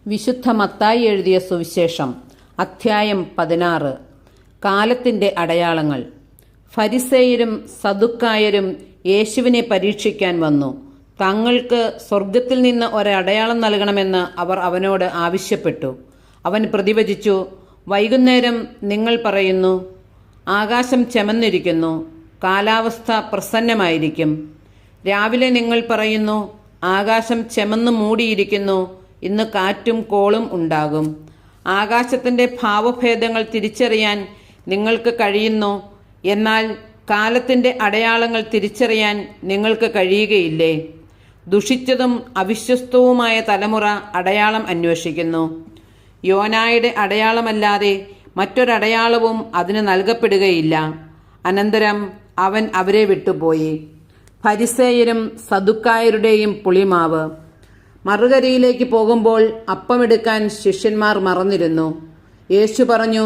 വിശുദ്ധ മത്തായി എഴുതിയ സുവിശേഷം അധ്യായം 16. കാലത്തിന്റെ അടയാളങ്ങൾ. ഫരിസേയരും സദുക്കായരും യേശുവിനെ പരീക്ഷിക്കാൻ വന്നു. തങ്ങൾക്ക് സ്വർഗത്തിൽ നിന്ന് ഒരടയാളം നൽകണമെന്ന് അവർ അവനോട് ആവശ്യപ്പെട്ടു. അവൻ പ്രതിവചിച്ചു, വൈകുന്നേരം നിങ്ങൾ പറയുന്നു, ആകാശം ചെമന്നിരിക്കുന്നു, കാലാവസ്ഥ പ്രസന്നമായിരിക്കും. രാവിലെ നിങ്ങൾ പറയുന്നു, ആകാശം ചെമന്നു മൂടിയിരിക്കുന്നു, ഇന്ന് കാറ്റും കോളും ഉണ്ടാകും. ആകാശത്തിന്റെ ഭാവഭേദങ്ങൾ തിരിച്ചറിയാൻ നിങ്ങൾക്ക് കഴിയുന്നു, എന്നാൽ കാലത്തിന്റെ അടയാളങ്ങൾ തിരിച്ചറിയാൻ നിങ്ങൾക്ക് കഴിയുകയില്ലേ? ദുഷിച്ചതും അവിശ്വസ്തവുമായ തലമുറ അടയാളം അന്വേഷിക്കുന്നു. യോനായുടെ അടയാളമല്ലാതെ മറ്റൊരടയാളവും അതിന് നൽകപ്പെടുകയില്ല. അനന്തരം അവൻ അവരെ വിട്ടുപോയി. ഫരിസേയരും സദുക്കായരുടെയും പുളിമാവ്. മറുകരയിലേക്ക് പോകുമ്പോൾ അപ്പമെടുക്കാൻ ശിഷ്യന്മാർ മറന്നിരുന്നു. യേശു പറഞ്ഞു,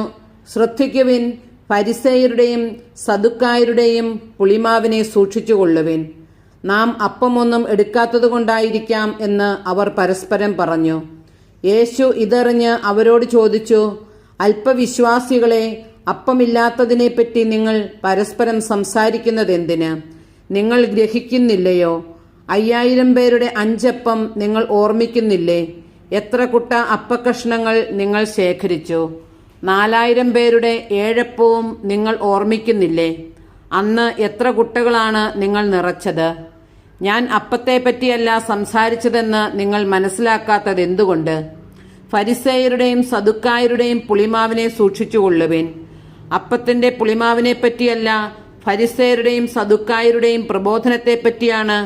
ശ്രദ്ധിക്കുവിൻ, ഫരിസേയരുടെയും സദുക്കായരുടെയും പുളിമാവിനെ സൂക്ഷിച്ചുകൊള്ളുവിൻ. നാം അപ്പമൊന്നും എടുക്കാത്തതുകൊണ്ടായിരിക്കാം എന്ന് അവർ പരസ്പരം പറഞ്ഞു. യേശു ഇതറിഞ്ഞ് അവരോട് ചോദിച്ചു, അല്പവിശ്വാസികളെ, അപ്പമില്ലാത്തതിനെപ്പറ്റി നിങ്ങൾ പരസ്പരം സംസാരിക്കുന്നതെന്തിന്? നിങ്ങൾ ഗ്രഹിക്കുന്നില്ലയോ? 5000 പേരുടെ 5 അപ്പം നിങ്ങൾ ഓർമ്മിക്കുന്നില്ലേ? എത്ര കുട്ട അപ്പക്കഷ്ണങ്ങൾ നിങ്ങൾ ശേഖരിച്ചു? 4000 പേരുടെ 7 അപ്പവും നിങ്ങൾ ഓർമ്മിക്കുന്നില്ലേ? അന്ന് എത്ര കുട്ടകളാണ് നിങ്ങൾ നിറച്ചത്? ഞാൻ അപ്പത്തെ പറ്റിയല്ല സംസാരിച്ചതെന്ന് നിങ്ങൾ മനസ്സിലാക്കാത്തത് എന്തുകൊണ്ട്? ഫരിസേയരുടെയും സദുക്കായരുടെയും പുളിമാവിനെ സൂക്ഷിച്ചുകൊള്ളുവിൻ. അപ്പത്തിന്റെ പുളിമാവിനെ പറ്റിയല്ല, ഫരിസേയരുടെയും സദുക്കായരുടെയും പ്രബോധനത്തെപ്പറ്റിയാണ്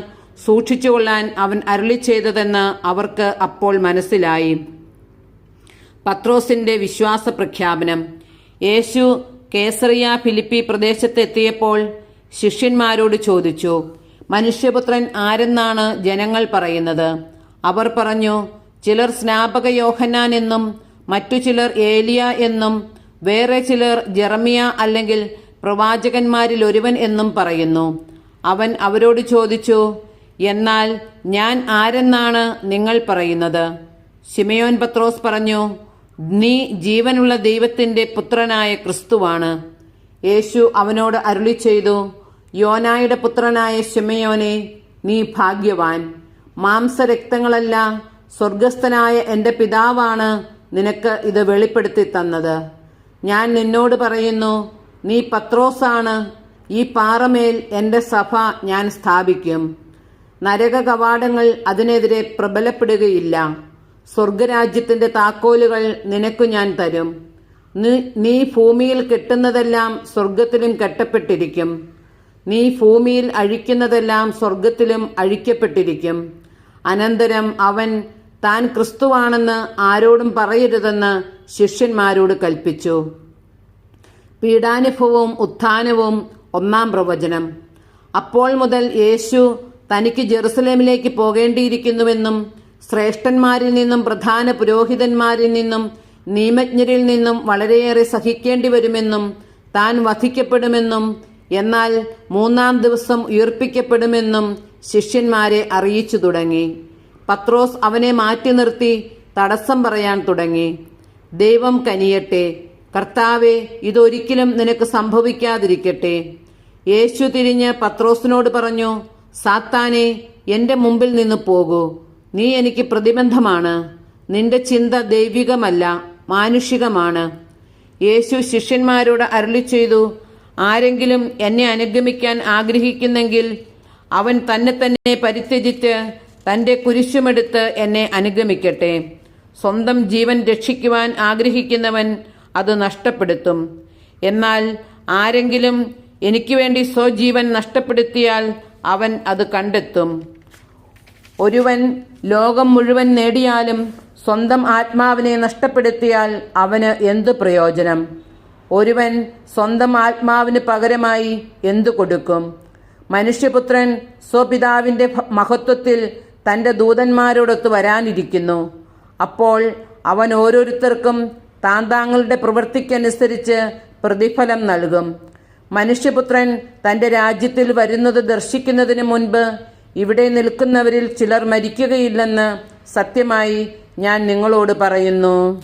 സൂക്ഷിച്ചുകൊള്ളാൻ അവൻ അരുളി ചെയ്തതെന്ന് അവർക്ക് അപ്പോൾ മനസ്സിലായി. പത്രോസിന്റെ വിശ്വാസ പ്രഖ്യാപനം. യേശു കേസറിയ ഫിലിപ്പി പ്രദേശത്തെത്തിയപ്പോൾ ശിഷ്യന്മാരോട് ചോദിച്ചു, മനുഷ്യപുത്രൻ ആരെന്നാണ് ജനങ്ങൾ പറയുന്നത്? അവർ പറഞ്ഞു, ചിലർ സ്നാപക യോഹന്നാൻ എന്നും മറ്റു ചിലർ ഏലിയ എന്നും വേറെ ചിലർ ജെറമിയ അല്ലെങ്കിൽ പ്രവാചകന്മാരിൽ ഒരുവൻ എന്നും പറയുന്നു. അവൻ അവരോട് ചോദിച്ചു, എന്നാൽ ഞാൻ ആരെന്നാണ് നിങ്ങൾ പറയുന്നത്? ശിമയോൻ പത്രോസ് പറഞ്ഞു, നീ ജീവനുള്ള ദൈവത്തിന്റെ പുത്രനായ ക്രിസ്തുവാണ്. യേശു അവനോട് അരുളി ചെയ്തു, യോനായുടെ പുത്രനായ ശിമയോനെ, നീ ഭാഗ്യവാൻ. മാംസരക്തങ്ങളല്ല, സ്വർഗസ്ഥനായ എൻ്റെ പിതാവാണ് നിനക്ക് ഇത് വെളിപ്പെടുത്തി തന്നത്. ഞാൻ നിന്നോട് പറയുന്നു, നീ പത്രോസാണ്. ഈ പാറമേൽ എൻ്റെ സഭ ഞാൻ സ്ഥാപിക്കും. നരക കവാടങ്ങൾ അതിനെതിരെ പ്രബലപ്പെടുകയില്ല. സ്വർഗരാജ്യത്തിന്റെ താക്കോലുകൾ നിനക്കു ഞാൻ തരും. നീ ഭൂമിയിൽ കെട്ടുന്നതെല്ലാം സ്വർഗത്തിലും കെട്ടപ്പെട്ടിരിക്കും. നീ ഭൂമിയിൽ അഴിക്കുന്നതെല്ലാം സ്വർഗത്തിലും അഴിക്കപ്പെട്ടിരിക്കും. അനന്തരം അവൻ താൻ ക്രിസ്തുവാണെന്ന് ആരോടും പറയരുതെന്ന് ശിഷ്യന്മാരോട് കൽപ്പിച്ചു. പീഡാനുഭവവും ഉത്ഥാനവും 1-ാം പ്രവചനം. അപ്പോൾ മുതൽ യേശു തനിക്ക് ജെറുസലേമിലേക്ക് പോകേണ്ടിയിരിക്കുന്നുവെന്നും ശ്രേഷ്ഠന്മാരിൽ നിന്നും പ്രധാന പുരോഹിതന്മാരിൽ നിന്നും നിയമജ്ഞരിൽ നിന്നും വളരെയേറെ സഹിക്കേണ്ടി വരുമെന്നും താൻ വധിക്കപ്പെടുമെന്നും എന്നാൽ 3-ാം ദിവസം ഉയർപ്പിക്കപ്പെടുമെന്നും ശിഷ്യന്മാരെ അറിയിച്ചു തുടങ്ങി. പത്രോസ് അവനെ മാറ്റി നിർത്തി തടസ്സം പറയാൻ തുടങ്ങി. ദൈവം കനിയട്ടെ, കർത്താവേ, ഇതൊരിക്കലും നിനക്ക് സംഭവിക്കാതിരിക്കട്ടെ. യേശു തിരിഞ്ഞ് പത്രോസിനോട് പറഞ്ഞു, സാത്താനെ, എന്റെ മുമ്പിൽ നിന്ന് പോകൂ. നീ എനിക്ക് പ്രതിബന്ധമാണ്. നിന്റെ ചിന്ത ദൈവികമല്ല, മാനുഷികമാണ്. യേശു ശിഷ്യന്മാരോട് അരുളി ചെയ്തു, ആരെങ്കിലും എന്നെ അനുഗമിക്കാൻ ആഗ്രഹിക്കുന്നെങ്കിൽ അവൻ തന്നെ പരിത്യജിച്ച് തന്റെ കുരിശുമെടുത്ത് എന്നെ അനുഗമിക്കട്ടെ. സ്വന്തം ജീവൻ രക്ഷിക്കുവാൻ ആഗ്രഹിക്കുന്നവൻ അത് നഷ്ടപ്പെടുത്തും. എന്നാൽ ആരെങ്കിലും എനിക്ക് വേണ്ടി സ്വജീവൻ നഷ്ടപ്പെടുത്തിയാൽ അവൻ അത് കണ്ടെത്തും. ഒരുവൻ ലോകം മുഴുവൻ നേടിയാലും സ്വന്തം ആത്മാവിനെ നഷ്ടപ്പെടുത്തിയാൽ അവന് എന്തു പ്രയോജനം? ഒരുവൻ സ്വന്തം ആത്മാവിന് പകരമായി എന്തു കൊടുക്കും? മനുഷ്യപുത്രൻ സ്വപിതാവിന്റെ മഹത്വത്തിൽ തന്റെ ദൂതന്മാരോടൊത്ത് വരാനിരിക്കുന്നു. അപ്പോൾ അവൻ ഓരോരുത്തർക്കും താങ്കളുടെ പ്രവൃത്തിക്കനുസരിച്ച് പ്രതിഫലം നൽകും. മനുഷ്യപുത്രൻ തന്റെ രാജ്യത്തിൽ വരുന്നത് ദർശിക്കുന്നതിന് മുൻപ് ഇവിടെ നിൽക്കുന്നവരിൽ ചിലർ മരിക്കുകയില്ലെന്ന് സത്യമായി ഞാൻ നിങ്ങളോട് പറയുന്നു.